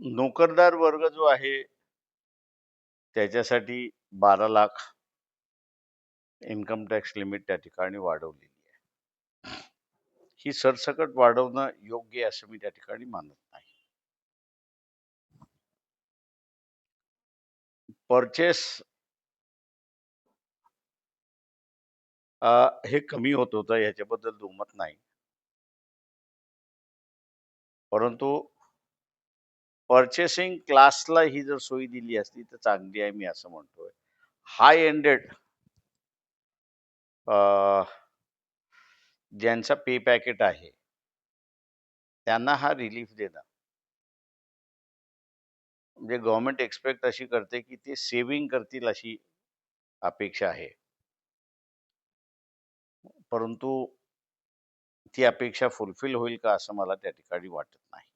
नोकरदार वर्ग जो आहे, त्याच्यासाठी 12,00,000 इन्कम टॅक्स लिमिट त्या ठिकाणी वाढवलेली आहे. ही सरसकट वाढवणं योग्य आहे असं मी त्या ठिकाणी मानत नाही. पर्चेस हे कमी होत होतं ह्याच्याबद्दल दुमत नाही. परंतु पर्चेसिंग क्लासला ही जर सोय दिली असती तर चांगली आहे मी असं म्हणतोय. हाय एंडेड ज्यांचा पे पॅकेट आहे, त्यांना हा रिलीफ देणं म्हणजे गव्हर्नमेंट एक्सपेक्ट अशी करते की ते सेव्हिंग करतील अशी अपेक्षा आहे. परंतु ती अपेक्षा फुलफिल होईल का असं मला त्या ठिकाणी वाटत नाही.